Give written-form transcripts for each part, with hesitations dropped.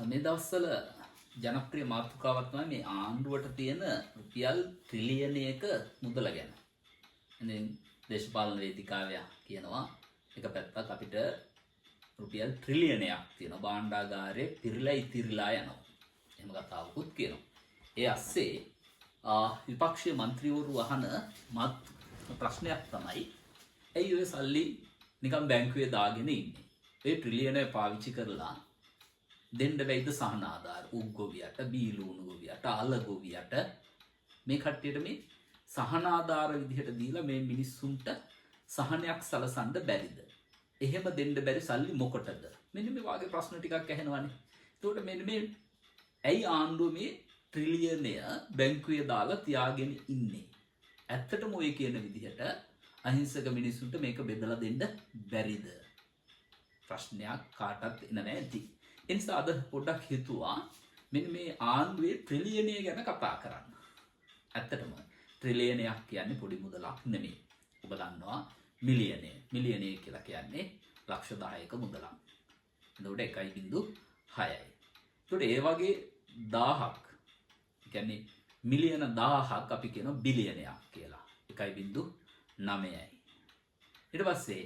මේ දවස්වල ජනප්‍රිය මාතෘකාවක් තමයි මේ ආණ්ඩුවට තියෙන රුපියල් ට්‍රිලියනයක මුදල ගැන. ඉතින් දේශපාලන වේදිකාවේ කියනවා එක පැත්තක් අපිට රුපියල් ට්‍රිලියනයක් තියෙනවා. භාණ්ඩාගාරයේ පිරලා ඉතිරිලා යනවා. එහෙම කතාවකුත් කියනවා. ඒ අස්සේ විපක්ෂීය മന്ത്രിවරු අහන ප්‍රශ්නයක් තමයි ඇයි ඔය සල්ලි නිකන් බැංකුවේ දාගෙන ඉන්නේ? ඒ ට්‍රිලියනය පාවිච්චි කරලා දෙන්න බැයිද සහනාධාර උග්ගොවියට, බීලූණු ගොවියට, අල ගොවියට මේ කට්ටියට මේ සහනාධාර විදිහට දීලා මේ මිනිස්සුන්ට සහනයක් සලසන්න බැරිද? එහෙම දෙන්න බැරි සල්ලි මොකටද? මෙන්න මේ වාගේ ප්‍රශ්න ටිකක් ඇහෙනවානේ. එතකොට මෙන්න මේ ඇයි ආණ්ඩුව මේ ට්‍රිලියනය බැංකුවේ දාලා තියාගෙන ඉන්නේ? ඇත්තටම ඔය කියන විදිහට අහිංසක මිනිස්සුන්ට මේක බෙදලා දෙන්න බැරිද? ප්‍රශ්නයක් කාටත් එන නැති. ඒ නිසා අද පොඩ්ඩක් හිතුවා මෙන්න මේ ආණ්ඩුවේ ට්‍රිලියනය ගැන කතා කරන්න. ඇත්තටම ට්‍රිලියනයක් කියන්නේ පොඩි මුදලක් නෙමෙයි. ඔබ දන්නවා මිලියනය. මිලියනය කියලා කියන්නේ ලක්ෂ 10ක මුදලක්. එතකොට 1.6යි. එතකොට ඒ වගේ 1000ක් කියන්නේ මිලියන 1000ක් අපි කියනවා බිලියනයක් කියලා. 1.9යි. ඊට පස්සේ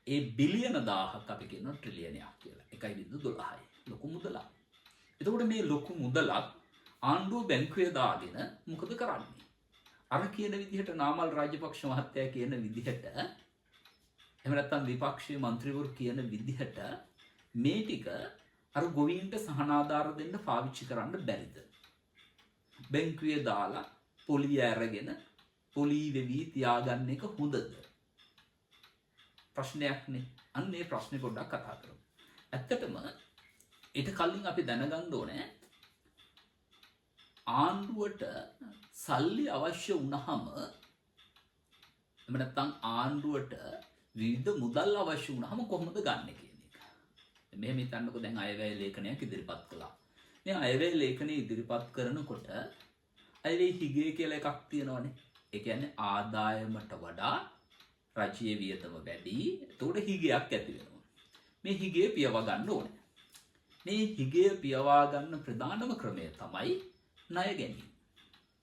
ඒ බිලියන 1000ක් අපි කියනවා ට්‍රිලියනයක් කියලා. 1.12යි. ලොකු මුදලක්. එතකොට මේ ලොකු මුදලක් ආණ්ඩුව බැංකුවේ දාගෙන මොකද කරන්නේ? අර කියන විදිහට නාමල් රාජපක්ෂ මහත්තයා කියන විදිහට එහෙම නැත්නම් විපක්ෂීය മന്ത്രിවරු කියන විදිහට මේ ටික අර ගොවීන්ට සහනාධාර දෙන්න පාවිච්චි කරන්න බැරිද? බැංකුවේ දාලා පොලිය අරගෙන පොලී වෙවි තියාගන්න එක හොඳද? ප්‍රශ්නයක්නේ. අන්න ඒ ප්‍රශ්නේ පොඩ්ඩක් කතා කරමු. ඇත්තටම ඊට කලින් අපි දැනගන්න ඕනේ ආණ්ඩුවට සල්ලි අවශ්‍ය වුණාම එහෙම නැත්නම් ආණ්ඩුවට විවිධ මුදල් අවශ්‍ය වුණාම කොහොමද ගන්නෙ කියන එක. මෙහෙම හිතන්නකෝ දැන් අයවැය ලේඛනයක් ඉදිරිපත් කළා. මේ අයවැය ලේඛනය ඉදිරිපත් කරනකොට අයවැය හිගේ කියලා එකක් තියෙනවනේ. ඒ කියන්නේ ආදායමට වඩා රජයේ වියදම වැඩි. ඒතකොට හිගයක් ඇති වෙනවා. මේ හිගේ පියව ගන්න ඕනේ. මේ හිගේ පියවා ගන්න ප්‍රධානම ක්‍රමය තමයි ණය ගැනීම.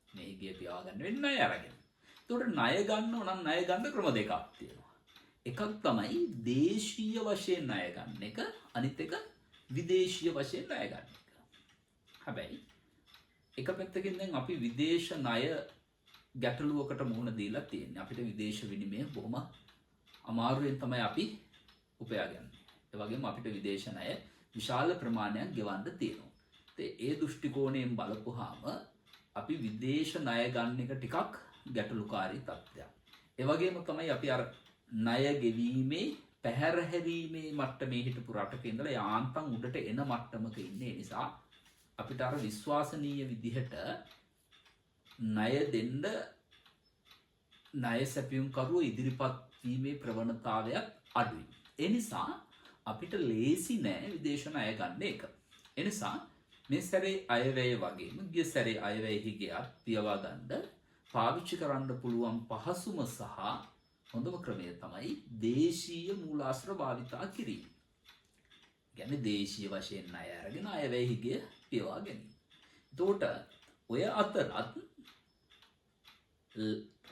මේ හිගේ පියවා ගන්න වෙන්නේ ණය අරගෙන. ඒතකොට ණය ගන්නව නම් ණය ගන්න ක්‍රම දෙකක් තියෙනවා. එකක් තමයි දේශීය වශයෙන් ණය ගන්න එක, අනිත් එක විදේශීය වශයෙන් ණය ගන්න එක. හැබැයි එක පැත්තකින් දැන් අපි විදේශ ණය ගැටලුවකට මුහුණ දීලා තියෙන්නේ. අපිට විදේශ විනිමය බොහොම අමාරුවෙන් තමයි අපි උපයාගන්නේ. ඒ වගේම අපිට විදේශ ණය විශාල ප්‍රමාණයක් ගෙවන්න තියෙනවා. ඒ දෘෂ්ටි කෝණයෙන් බලපුවාම අපි විදේශ ණය ගන්න එක ටිකක් ගැටලුකාරී තත්ත්වයක්. ඒ වගේම තමයි අපි අර ණය ගෙවීමේ පැහැරහැරීමේ මට්ටමේ හිටපු රටක ඉඳලා යාන්තම් උඩට එන මට්ටමක ඉන්නේ. නිසා අපිට අර විශ්වාසනීය විදිහට ණය දෙන්න ණය සැපයුම් කරුවෝ ඉදිරිපත් වීමේ ප්‍රවණතාවයක් අඩුයි. ඒ නිසා අපිට ලේසි නෑ විදේශ ණය ගන්න එක. ඒ නිසා මේ සැරේ අයවැය වගේම ගිය සැරේ අයවැය හිගයක් පියවා ගන්න පාවිච්චි කරන්න පුළුවන් පහසුම සහ හොඳම ක්‍රමය තමයි දේශීය මූලාශ්‍ර භාවිතා කිරීම. කියන්නේ දේශීය වශයෙන් ණය අරගෙන අයවැය හිගය පියවා ගැනීම. එතකොට ඔය අතරත්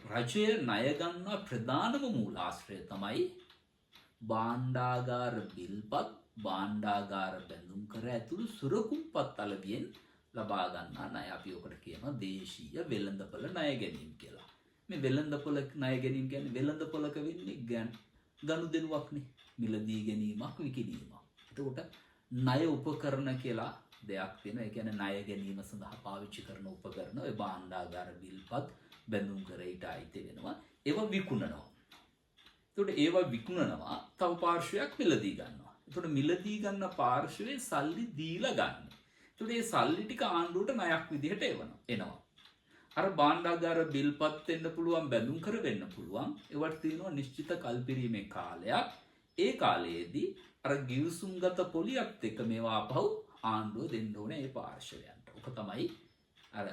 රජය ණය ගන්න ප්‍රධානම මූලාශ්‍රය තමයි භාණ්ඩාගාර බිල්පත්, භාණ්ඩාගාර බැඳුම් කර ඇතුළු සුරකුම්පත් අලවියෙන් ලබා ගන්නා ණය. අපි ඔකට කියනවා දේශීය වෙළඳපොළ ණය ගැනීම කියලා. මේ වෙළඳපොළ ණය ගැනීම කියන්නේ වෙළඳපොළක වෙන්නේ ගනුදෙනුවක්නේ. මිලදී ගැනීමක්, විකිණීමක්. එතකොට ණය උපකරණ කියලා දෙයක් තියෙනවා. ඒ කියන්නේ ණය ගැනීම සඳහා පාවිච්චි කරන උපකරණ ඔය භාණ්ඩාගාර බිල්පත් බැඳුම් කර ඊට අයිති වෙනවා. ඒවා විකුණනවා. එතකොට ඒවා විකුණනවා තව පාර්ශ්වයක් මිලදී ගන්නවා. එතකොට මිලදී ගන්න පාර්ශ්වයේ සල්ලි දීලා ගන්න. එතකොට මේ සල්ලි ටික ආණ්ඩුවට ණයක් විදිහට එනවා. අර භාණ්ඩාගාර බිල්පත් වෙන්න පුළුවන්, බැඳුම් කර වෙන්න පුළුවන්. ඒවට තියෙනවා නිශ්චිත කල්පිරීමේ කාලයක්. ඒ කාලයේදී අර ගිවිසුම්ගත පොලියත් එක්ක මේවා ආපහු ආණ්ඩුව දෙන්න ඕනේ ඒ පාර්ශ්වයන්ට. ඔක තමයි අර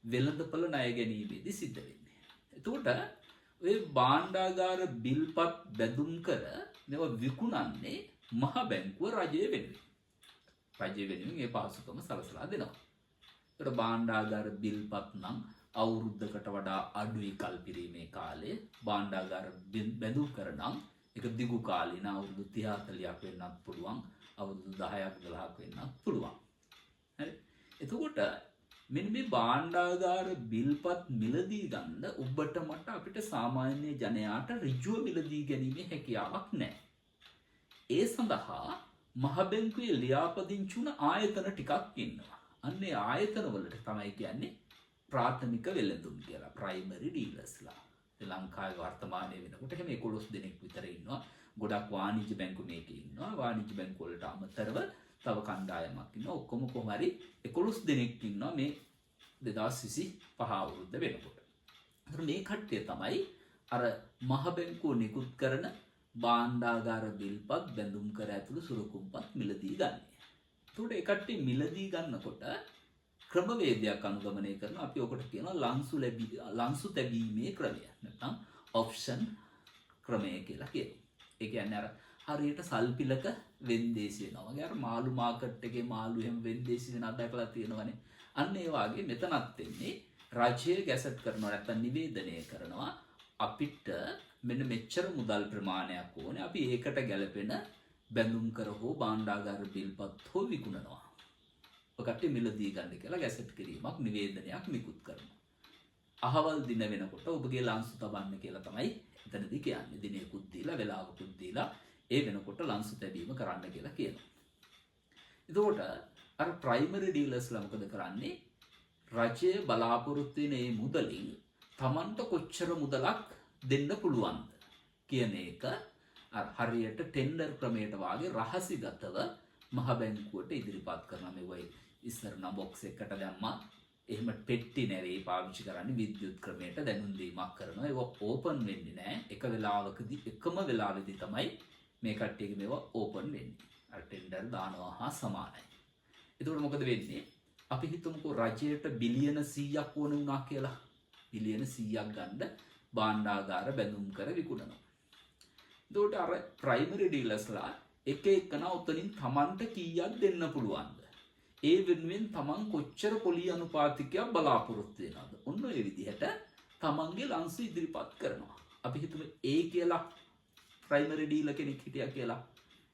වෙළඳපොළ ණය ගැනීමේදී සිද්ධ වෙන්නේ. එතකොට ඔය භාණ්ඩාගාර බිල්පත් බැඳුම් කර මේවා විකුණන්නේ මහ බැංකුව රජය වෙනුවෙන්. රජය වෙනුවෙන් ඒ පහසුකම සලසලා දෙනවා. ඒකට භාණ්ඩාගාර බිල්පත් නම් අවුරුද්දකට වඩා අඩුයි කල්පිරීමේ කාලය. භාණ්ඩාගාර බැඳුම් කර නම් ඒක දිගු කාලින අවුරුදු 30-40ක් වෙන්නත් පුළුවන්. අවුරුදු 10ක් 12ක් වෙන්නත් පුළුවන්. හරි. එතකොට මෙන්න මේ භාණ්ඩාගාර බිල්පත් මිලදී ගන්න ඔබට මට අපිට සාමාන්‍ය ජනයාට ඍජුව මිලදී ගැනීමේ හැකියාවක් නැහැ. ඒ සඳහා මහ බැංකුවේ ලියාපදිංචි වුණ ආයතන ටිකක් ඉන්නවා. අන්නේ ආයතන වලට තමයි කියන්නේ ප්‍රාථමික වෙළඳුන් කියලා. ප්‍රයිමරි ඩීලර්ස්ලා. ලංකාවේ වර්තමානයේ වෙනකොට එහෙම 11 දෙනෙක් විතර ඉන්නවා. ගොඩක් වාණිජ්‍ය බැංකු මේකේ ඉන්නවා. වාණිජ්‍ය බැංකු වලට අමතරව තව කණ්ඩායමක් ඉන්නවා. ඔක්කොම කොහොම හරි 11 දෙනෙක් ඉන්නවා මේ 2025 අවුරුද්ද වෙනකොට. ඒතර මේ කට්ටිය තමයි අර මහ බැංකුව නිකුත් කරන භාණ්ඩාගාර බිල්පත් බැඳුම් කර ඇතුළු සුරකුම්පත් මිලදී ගන්න. එතකොට ඒ කට්ටිය මිලදී ගන්නකොට ක්‍රමවේදයක් අනුගමනය කරන අපි ඔකට කියනවා ලංසු තැබීමේ ක්‍රමය. නැත්නම් ඔප්ෂන් ක්‍රමය කියලා කියනවා. ඒ කියන්නේ අර හරියට සල්පිලක වෙන්දේසි වෙනවා. වගේ අර මාළු මාකට් එකේ මාළු එහෙම වෙන්දේසි වෙන අදකලා තියෙනවනේ. අන්න ඒ වගේ මෙතනත් වෙන්නේ රජය ගැසට් කරනවා නැත්නම් නිවේදනය කරනවා අපිට මෙන්න මෙච්චර මුදල් ප්‍රමාණයක් ඕනේ. අපි ඒකට ගැලපෙන බැඳුම් කර හෝ භාණ්ඩාගාර බිල්පත් හෝ විකුණනවා. ඔකට මිලදී ගන්න කියලා ගැසට් කිරීමක් නිවේදනයක් නිකුත් කරනවා. අහවල් දින වෙනකොට ඔබගේ ලංසු තබන්න කියලා තමයි එතනදී කියන්නේ. දිනයකුත් දීලා වෙලාවකුත් දීලා ඒ වෙනකොට ලංසු තැබීම කරන්න කියලා කියනවා. එතකොට අර ප්‍රයිමරි ඩීලර්ස්ලා මොකද කරන්නේ? රජය බලාපොරොත්තු වෙන මේ මුදලින් Tamanට කොච්චර මුදලක් දෙන්න පුළුවන්ද කියන එක හරියට ටෙන්ඩර් ක්‍රමයට වාගේ රහසිගතව මහ බැංකුවට ඉදිරිපත් කරනවා. මේ ඉස්සර නම් බොක්ස් එකකට දැම්මා. එහෙම පෙට්ටි නෙවෙයි පාවිච්චි කරන්නේ විද්‍යුත් ක්‍රමයට දැනුම් දීමක් කරනවා. ඒක ඕපන් වෙන්නේ නැහැ. එක වෙලාවකදී එකම වෙලාවෙදී තමයි මේ කට්ටියගේ මේවා ඕපන් වෙන්නේ. අර ටෙන්ඩර් දානවා හා සමානයි. එතකොට මොකද වෙන්නේ? අපි හිතමුකෝ රජයට බිලියන 100ක් ඕන වුණා කියලා. බිලියන 100ක් ගන්න භාණ්ඩාගාර බැඳුම් කර විකුණනවා. එතකොට අර ප්‍රයිමරි ඩීලර්ස්ලා එක එකනා උතනින් Tamanට කීයක් දෙන්න පුළුවන්ද? ඒ වෙනුවෙන් Taman කොච්චර පොලි අනුපාතිකයක් බලාපොරොත්තු වෙනවද? ඔන්න ඔය විදිහට Tamanගේ ලංසු ඉදිරිපත් කරනවා. අපි හිතමු A කියලා ප්‍රයිමරි ඩීලර් කෙනෙක් හිටියා කියලා.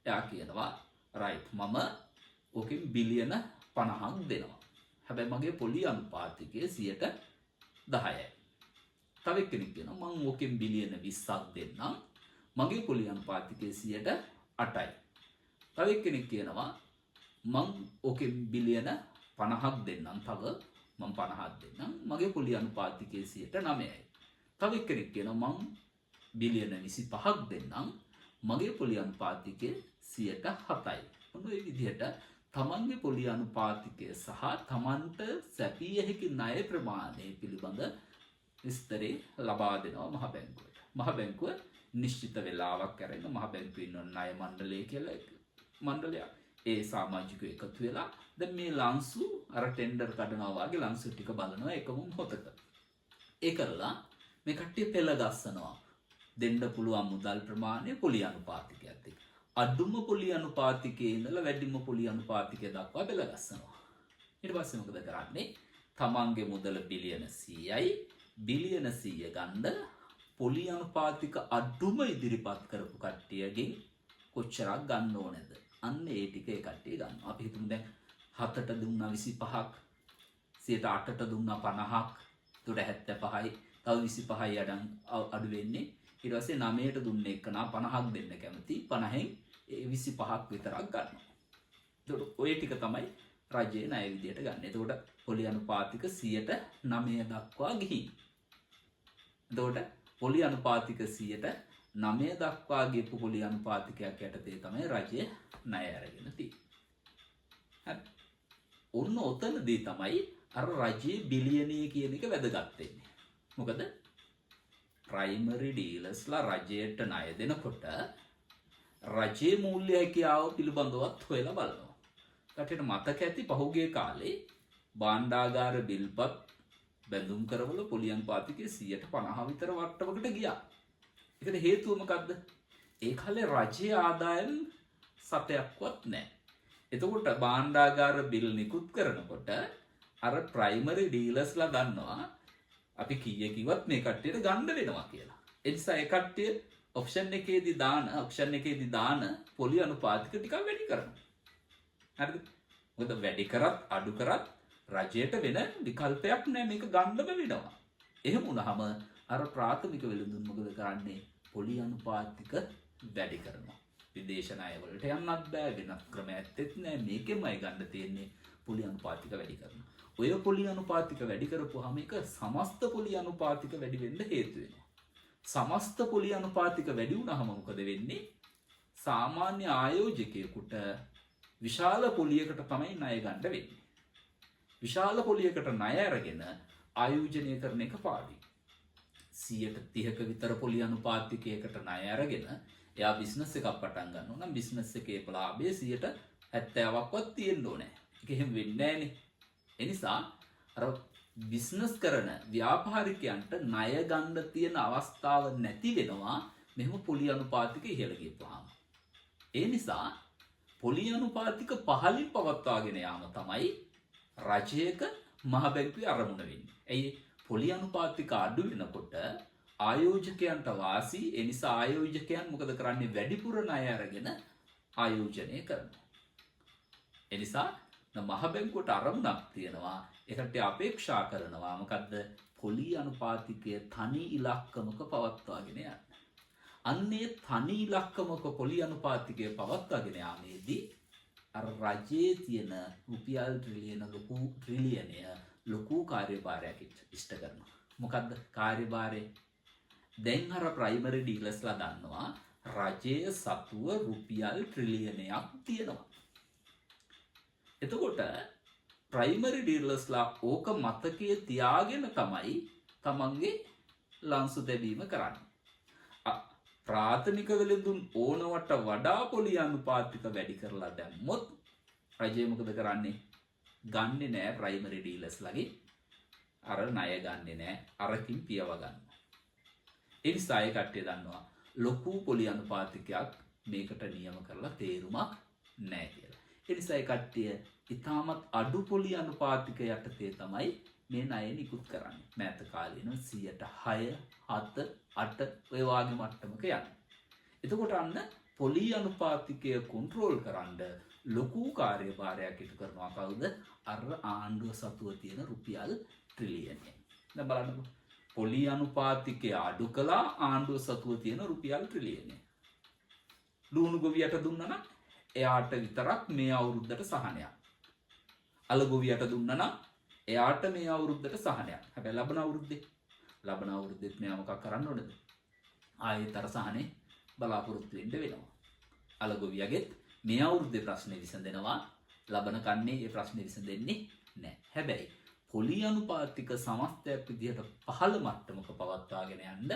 එයා කියනවා රයිට් මම ඕකෙන් බිලියන 50ක් දෙනවා. හැබැයි මගේ පොලි අනුපාතිකය 10%යි. තව කෙනෙක් කියනවා මම ඕකෙන් බිලියන 20ක් දෙන්නම්. මගේ පොලි අනුපාතිකය 8%යි. තව කෙනෙක් කියනවා මං ඕකෙන් බිලියන 50ක් දෙන්නම්. තව මම 50ක් දෙන්නම්. මගේ පොලි අනුපාතිකය 9%යි. තව කෙනෙක් කියනවා මං බිලියන 25ක් දෙන්නම්. මගේ පොලි අනුපාතිකය 7%යි. ඔන්න ඔය විදිහට තමන්ගේ පොලි අනුපාතිකය සහ තමන්ට සැපිය හැකි ණය ප්‍රමාණය පිළිබඳ විස්තරේ ලබා දෙනවා මහ බැංකුවට. මහ බැංකුව නිශ්චිත වෙලාවක් කරගෙන මහ බැංකුවේ ඉන්න ණය මණ්ඩලය කියලා මණ්ඩලයක්. ඒ සමාජිකයෝ එකතු වෙලා දැන් මේ ලංසු අර ටෙන්ඩර් කඩනවා වගේ ලංසු ටික බලනවා එකම මොහොතක. ඒ කරලා මේ කට්ටිය පෙළ ගස්සනවා. දෙන්න පුළුවන් මුදල් ප්‍රමාණය පොලි අනුපාතිකයත් එක්ක. අඩුම පොලි අනුපාතිකයේ ඉඳලා වැඩිම පොලි අනුපාතිකය දක්වා බෙල ගස්සනවා. ඊට පස්සේ මොකද කරන්නේ? තමන්ගේ මුදල බිලියන 100යි බිලියන 100 ගන්න පොලි අනුපාතික අඩුම ඉදිරිපත් කරපු කට්ටියගෙන් කොච්චරක් ගන්න ඕනේද? අන්න ඒ ටික ඒ කට්ටිය ගන්නවා. අපි හිතමු දැන් 7ට දුන්නා 25ක් 8ට දුන්නා 50ක් එතකොට 75යි තව 25යි අඩු වෙන්නේ. ඊට පස්සේ 9ට දුන්නේ එකනා 50ක් දෙන්න කැමති 50න් 25ක් විතරක් ගන්නවා. එතකොට ඔය ටික තමයි රජයේ ණය විදියට ගන්න. එතකොට පොලි අනුපාතික 9% දක්වා ගිහින්. එතකොට පොලි අනුපාතික 9% දක්වා ගියපු පොලි අනුපාතිකයක් යටතේ තමයි රජය ණය අරගෙන තියෙන්නේ. හරි. ඔන්න ඔතනදී තමයි අර රජයේ බිලියනය කියන එක වැදගත් වෙන්නේ. මොකද ප්‍රයිමරි ඩීලර්ස්ලා රජයට ණය දෙනකොට රජයේ මූල්‍ය හැකියාව පිළිබඳවත් හොයලා බලනවා. කටට මතක ඇති පහුගිය කාලේ භාණ්ඩාගාර බිල්පත් බැඳුම් කරවල පොලි අනුපාතිකය 50% විතර වට්ටමකට ගියා. ඒකට හේතුව මොකද්ද? ඒ කාලේ රජයේ ආදායම් සතයක්වත් නැහැ. එතකොට භාණ්ඩාගාර බිල් නිකුත් කරනකොට අර ප්‍රයිමරි ඩීලර්ස්ලා දන්නවා අපි කීය කිව්වත් මේ කට්ටියට ගන්න වෙනවා කියලා. ඒ නිසා ඒ කට්ටිය ඔප්ෂන් එකේදී දාන පොලි අනුපාතික ටිකක් වැඩි කරනවා. හරිද? මොකද වැඩි කරත් අඩු කරත් රජයට වෙන විකල්පයක් නැහැ, මේක ගන්නම වෙනවා. එහෙම වුණාම අර ප්‍රාථමික වෙළඳුන් මොකද කරන්නේ? පොලි අනුපාතික වැඩි කරනවා. විදේශ ණය වලට යන්නත් බෑ, වෙනත් ක්‍රම ඇත්තෙත් නෑ, මේකෙමයි ගන්න තියෙන්නේ. පොලි අනුපාතික වැඩි කරනවා. ඔය පොලි අනුපාතික වැඩි කරපුවාම ඒක සමස්ත පොලි අනුපාතික වැඩි වෙන්න හේතු වෙනවා. සමස්ත පොලි අනුපාතික වැඩි වුණාම මොකද වෙන්නේ? සාමාන්‍ය ආයෝජකයෙකුට විශාල පොලියකට තමයි ණය ගන්න වෙන්නේ. විශාල පොලියකට ණය අරගෙන ආයෝජනය කරන එක පාඩුයි. 130ක විතර පොලි අනුපාතිකයකට ණය අරගෙන එයා බිස්නස් එකක් පටන් ගන්නවා නම් බිස්නස් එකේ ලාභය 70%ක්වත් තියෙන්න ඕනේ. ඒක එහෙම වෙන්නේ නැහනේ. ඒ නිසා අර බිස්නස් කරන ව්‍යාපාරිකයන්ට ණය ගන්න තියෙන අවස්ථාව නැති වෙනවා මෙහෙම පොලි අනුපාතික ඉහළ ගියපුවාම. ඒ නිසා පොලි අනුපාතික පහළින් පවත්වාගෙන යාම තමයි රජයක මහ බැංකුවේ අරමුණ වෙන්නේ. ඇයි පොලි අනුපාතික අඩු වෙනකොට ආයෝජකයන්ට වාසි. ඒ නිසා ආයෝජකයන් මොකද කරන්නේ? වැඩිපුර ණය අරගෙන ආයෝජනය කරනවා. ඒ නිසා මහ බැංකුවට අරමුණක් තියෙනවා. ඒකට අපේක්ෂා කරනවා මොකද්ද? පොලි අනුපාතිකය තනි ඉලක්කමක පවත්වාගෙන යන්න. අන්නේ තනි ඉලක්කමක පොලි අනුපාතිකය පවත්වාගෙන යාමේදී අර රජයේ තියෙන රුපියල් ට්‍රිලියනය ලොකු කාර්යභාරයක් ඉෂ්ට කරනවා. මොකද්ද කාර්යභාරය? දැන් අර ප්‍රයිමරි ඩීලර්ස්ලා දන්නවා රජයේ සතුව රුපියල් ට්‍රිලියනයක් තියෙනවා. එතකොට ප්‍රයිමරි ඩීලර්ස්ලා ඕක මතකයේ තියාගෙන තමයි තමන්ගේ ලන්සු දැබීම කරන්නේ. ප්‍රාථමික වෙළඳුන් ඕනවට වඩා පොලි අනුපාතික වැඩි කරලා දැම්මොත් රජය මොකද කරන්නේ? ගන්නෙ නෑ ප්‍රයිමරි ඩීලර්ස්ලාගේ අර ණය ගන්නෙ නෑ, අරකින් පියව ගන්නවා. ඒ නිසා ඒ කට්ටිය දන්නවා ලොකු පොලි අනුපාතිකයක් මේකට නියම කරලා තේරුමක් නෑ කියලා. ඒ නිසා ඒ කට්ටිය ඉතාමත් අඩු පොලි අනුපාතික යටතේ තමයි මේ ණය නිකුත් කරන්නේ. මෑත කාලේන 6%, 7, 8 ඔය වාගේ මට්ටමක යනවා. එතකොට අන්න පොලි අනුපාතිකය කොන්ට්‍රෝල් කරන්න ලොකු කාර්යභාරයක් ඉටු කරනවා කවුද? අර ආණ්ඩුව සතුව තියෙන රුපියල් ට්‍රිලියනය. දැන් බලන්නකො. පොලි අනුපාතිකය අඩු කළා ආණ්ඩුව සතුව තියෙන රුපියල් ට්‍රිලියනය. ලුණු ගොවියට දුන්නා නම් එයාට විතරක් මේ අවුරුද්දට සහනයක්. අල ගොවියට දුන්නා නම් එයාට මේ අවුරුද්දට සහනයක්. හැබැයි ලබන අවුරුද්දෙත් මෙයා මොකක් කරන්න ඕනද? ආයෙත් අර සහනේ බලාපොරොත්තු වෙන්න වෙනවා. අල ගොවියගෙත් මේ අවුරුද්දේ ප්‍රශ්නේ විසඳෙනවා. ලබන කන්නේ ඒ ප්‍රශ්නේ විසඳෙන්නේ නැහැ. හැබැයි පොලි අනුපාතික සමස්තයක් විදිහට පහළ මට්ටමක පවත්වාගෙන යන්න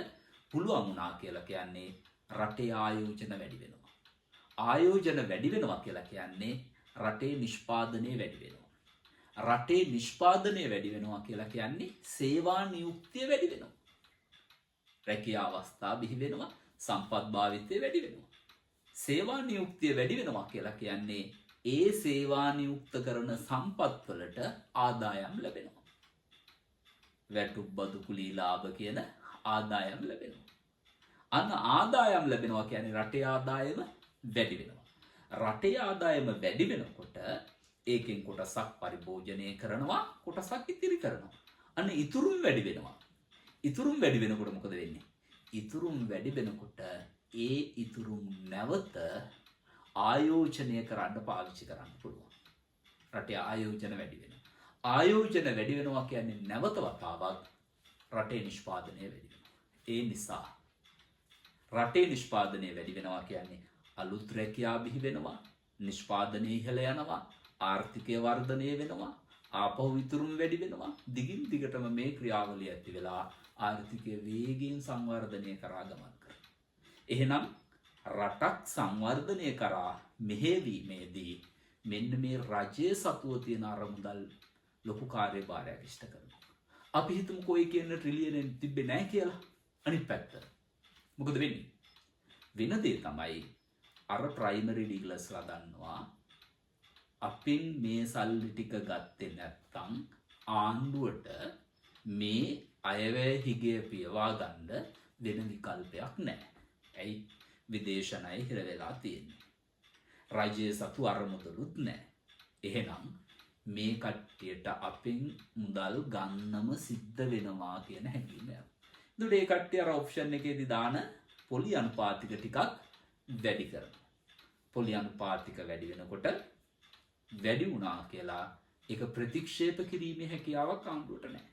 පුළුවන් වුණා කියලා කියන්නේ රටේ ආයෝජන වැඩි වෙනවා. ආයෝජන වැඩි වෙනවා කියලා කියන්නේ රටේ නිෂ්පාදනය වැඩි වෙනවා. රටේ නිෂ්පාදනය වැඩි වෙනවා කියලා කියන්නේ සේවා නියුක්තිය වැඩි වෙනවා. රැකියා අවස්ථා බිහි වෙනවා, සම්පත් භාවිතය වැඩි වෙනවා. සේවා නියුක්තිය වැඩි වෙනවා කියලා කියන්නේ ඒ සේවා නියුක්ත කරන සම්පත් වලට ආදායම් ලැබෙනවා. වැටුප් බදු කුලී ලාභ කියන ආදායම් ලැබෙනවා. අන්න ආදායම් ලැබෙනවා කියන්නේ රටේ ආදායම වැඩි වෙනවා. රටේ ආදායම වැඩි වෙනකොට ඒකෙන් කොටසක් පරිභෝජනය කරනවා, කොටසක් ඉතිරි කරනවා. අන්න ඉතුරුම් වැඩි වෙනවා. ඉතුරුම් වැඩි වෙනකොට මොකද වෙන්නේ? ඉතුරුම් වැඩි වෙනකොට ඒ ඉතුරුම් නැවත ආයෝජනය කරන්න පාවිච්චි කරන්න පුළුවන්. රටේ ආයෝජන වැඩි වෙනවා. ආයෝජන වැඩි වෙනවා කියන්නේ නැවත වතාවක් රටේ නිෂ්පාදනය වැඩි වෙනවා. ඒ නිසා රටේ නිෂ්පාදනය වැඩි වෙනවා කියන්නේ අලුත් රැකියා බිහි වෙනවා, නිෂ්පාදනය ඉහළ යනවා, ආර්ථිකය වර්ධනය වෙනවා, ආපහු ඉතුරුම් වැඩි වෙනවා. දිගින් දිගටම මේ ක්‍රියාවලිය ඇති වෙලා ආර්ථිකය වේගයෙන් සංවර්ධනය කරා ගමන් කරනවා. එහෙනම් රටක් සංවර්ධනය කරා මෙහෙවීමේදී මෙන්න මේ රජයේ සතුව තියෙන අරමුදල් ලොකු කාර්යභාරයක් ඉෂ්ට කරනවා. අපි හිතමුකෝ ඒ කියන ට්‍රිලියනෙන් තිබ්බේ නැහැ කියලා. අනිත් පැත්ත මොකද වෙන්නේ? වෙන දේ තමයි අර ප්‍රයිමරි ඩීලර්ස්ලා දන්නවා අපින් මේ සල්ලි ටික ගත්තේ නැත්තම් ආණ්ඩුවට මේ අයවැය හිගය පියවා ගන්න වෙන විකල්පයක් නැහැ. ඇයි විදේශ ණය හිර වෙලා තියෙන්නේ. රජයේ සතු අරමුදලුත් නැහැ. එහෙනම් මේ කට්ටියට අපෙන් මුදල් ගන්නම සිද්ධ වෙනවා කියන හැඟීම යනවා. එතකොට ඒ කට්ටිය අර ඔප්ෂන් එකේදී දාන පොලි අනුපාතික ටිකක් වැඩි කරනවා. පොලි අනුපාතික වැඩි වෙනකොට වැඩි වුණා කියලා ඒක ප්‍රතික්ෂේප කිරීමේ හැකියාවක් ආණ්ඩුවට නැහැ.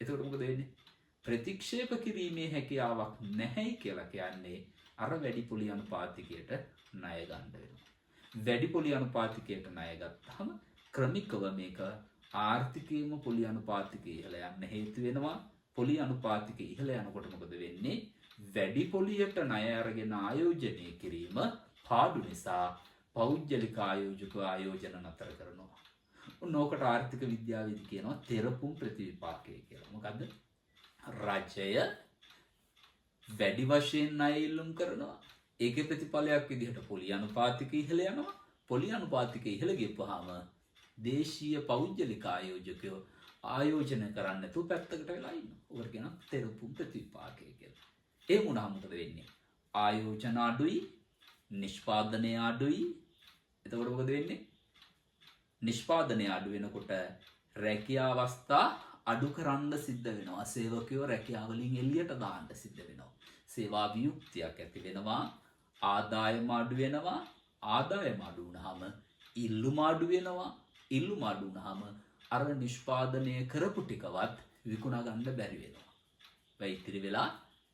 එතකොට මොකද වෙන්නේ? ප්‍රතික්ෂේප කිරීමේ හැකියාවක් නැහැ කියලා කියන්නේ අර වැඩි පොලි අනුපාතිකයට ණය ගන්න වෙනවා. වැඩි පොලි අනුපාතිකයට ණය ගත්තාම ක්‍රමිකව මේක ආර්ථිකයේම පොලි අනුපාතිකය ඉහළ යන්න හේතු වෙනවා. පොලි අනුපාතික ඉහළ යනකොට මොකද වෙන්නේ? වැඩි පොලියට ණය අරගෙන ආයෝජනය කිරීම පාඩු නිසා පෞද්ගලික ආයෝජන නතර කරනවා. ඕකට ආර්ථික විද්‍යාවේදී කියනවා තෙරපුම් ප්‍රතිවිපාකය කියලා. මොකද්ද? රජය වැඩි වශයෙන් ණය ඉල්ලුම් කරනවා. ඒකේ ප්‍රතිඵලයක් විදිහට පොලි අනුපාතික ඉහළ යනවා. පොලි අනුපාතික ඉහළ ගියපුවාම දේශීය පෞද්ගලික ආයෝජකයෝ ආයෝජන කරන්න නැතුව පැත්තකට වෙලා ඉන්නවා. ඔකට කියනවා තෙරපුම් ප්‍රතිවිපාකය කියලා. ඒ වුණාම මොකද වෙන්නේ? ආයෝජන අඩුයි, නිෂ්පාදනය අඩුයි. එතකොට මොකද වෙන්නේ? නිෂ්පාදනය අඩු වෙනකොට රැකියා අවස්ථා අඩු කරන්න සිද්ධ වෙනවා. සේවකයෝ රැකියාව වලින් එළියට දාන්න සිද්ධ වෙනවා. සේවා වියුක්තියක් ඇති වෙනවා. ආදායම අඩු වෙනවා. ආදායම අඩු වුණාම ඉල්ලුම අඩු වෙනවා. ඉල්ලුම අඩු වුණාම අර නිෂ්පාදනය කරපු ටිකවත් විකුණා ගන්න බැරි වෙනවා. වෙයිතිරි වෙලා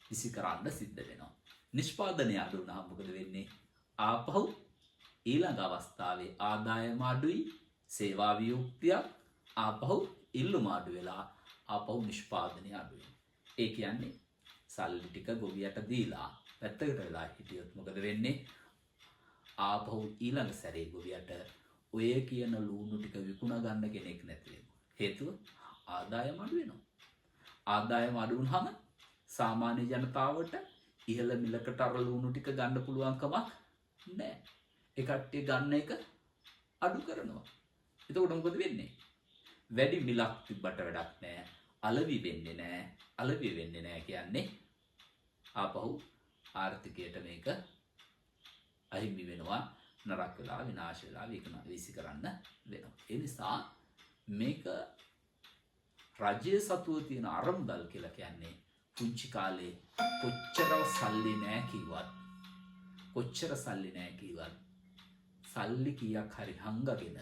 විසි කරන්න සිද්ධ වෙනවා. නිෂ්පාදනය අඩු වුණාම මොකද වෙන්නේ? ආපහු ඊළඟ අවස්ථාවේ ආදායම අඩුයි, සේවා වියුක්තියක්, ආපහු ඉල්ලුම අඩු වෙලා ආපහු නිෂ්පාදනය අඩු වෙනවා. ඒ කියන්නේ සල්ලි ටික ගොවියට දීලා පැත්තකට වෙලා හිටියොත් මොකද වෙන්නේ? ආපහු ඊළඟ සැරේ ගොවියට ඔය කියන ලූණු ටික විකුණා ගන්න කෙනෙක් නැති වෙනවා. හේතුව ආදායම අඩු වෙනවා. ආදායම අඩු වුනහම සාමාන්‍ය ජනතාවට ඉහළ මිලකට අර ලූණු ටික ගන්න පුළුවන් කමක් නැහැ. ඒ කට්ටිය ගන්න එක අඩු කරනවා. එතකොට මොකද වෙන්නේ? වැඩි මිලක් තිබ්බට වැඩක් නැහැ. අලෙවි වෙන්නේ නැහැ. අලෙවි වෙන්නේ නැහැ කියන්නේ ආපහු ආර්ථිකයට මේක අහිමි වෙනවා. නරක වෙලා විනාශ වෙලා විසි කරන්න වෙනවා. ඒ නිසා මේක රජයේ සතුව තියෙන අරමුදල් කියලා කියන්නේ පුංචි කාලේ කොච්චර සල්ලි නැහැ කිව්වත් සල්ලි කීයක් හරි හංගගෙන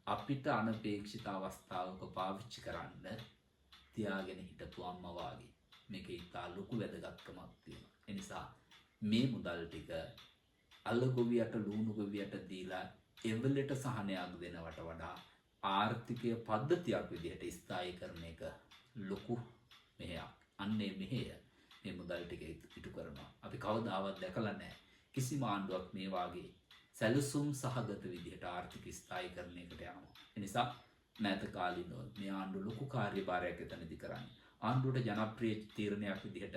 අපිට අනපේක්ෂිත අවස්ථාවක පාවිච්චි කරන්න තියාගෙන හිටපු අම්මා වාගේ මේක ඉතා ලොකු වැදගත්කමක් තියෙනවා. ඒ නිසා මේ මුදල් ටික අල ගොවියට ලූණු ගොවියට දීලා එවලට සහනයක් දෙනවට වඩා ආර්ථිකය පද්ධතියක් විදිහට ස්ථායී කරන එක ලොකු මෙහෙයක්. අන්නේ මෙහෙය මේ මුදල් ටික ඉටු කරනවා. අපි කවදාවත් දැකලා නැහැ කිසිම ආණ්ඩුවක් මේ වාගේ සැලසුම් සහගත විදිහට ආර්ථික ස්ථායී කරන එකට යනවා. ඒ නිසා මෑත කාලිනව මේ ආණ්ඩුව ලොකු කාර්යභාරයක් එතනදී කරන්නේ. ආණ්ඩුවට ජනප්‍රිය තීරණයක් විදිහට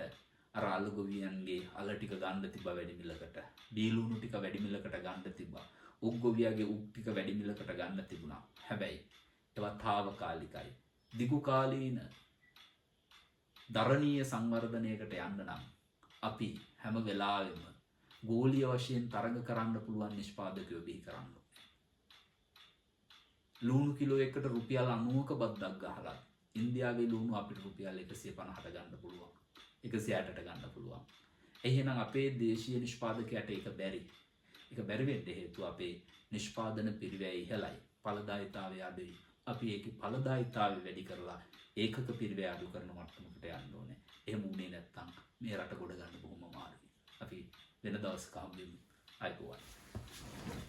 අර අල ගොවියන්ගේ අල ටික ගන්න තිබ්බා වැඩි මිලකට. බීලුණු ටික වැඩි මිලකට ගන්න තිබ්බා. උක් ගොවියාගේ උක් ටික වැඩි මිලකට ගන්න තිබුණා. හැබැයි ඒවා తాවකාලිකයි. දිගු කාලීන දරණීය සංවර්ධනයකට යන්න නම් අපි හැම වෙලාවෙම ගෝලීය වශයෙන් තරඟ කරන්න පුළුවන් නිෂ්පාදකයෝ බිහි කරන්න ඕනේ. ලුණු කිලෝ එකකට රුපියල් 90ක බද්දක් ගහලා ඉන්දියාවේ ලුණු අපිට රුපියල් 150ට ගන්න පුළුවන්. 160ට ගන්න පුළුවන්. එහෙනම් අපේ දේශීය නිෂ්පාදකයාට ඒක බැරි. ඒක බැරි වෙන්න හේතුව අපේ නිෂ්පාදන පිරිවැය ඉහළයි. ඵලදායීතාවය අඩුයි. අපි ඒකේ ඵලදායීතාවය වැඩි කරලා ඒකක පිරිවැය අඩු කරන මට්ටමකට යන්න ඕනේ. එහෙම වුණේ නැත්නම් මේ රට ගොඩ ගන්න බොහොම අමාරුයි. අපි වෙන දවසක හම්බෙමු. අයිබෝවන්.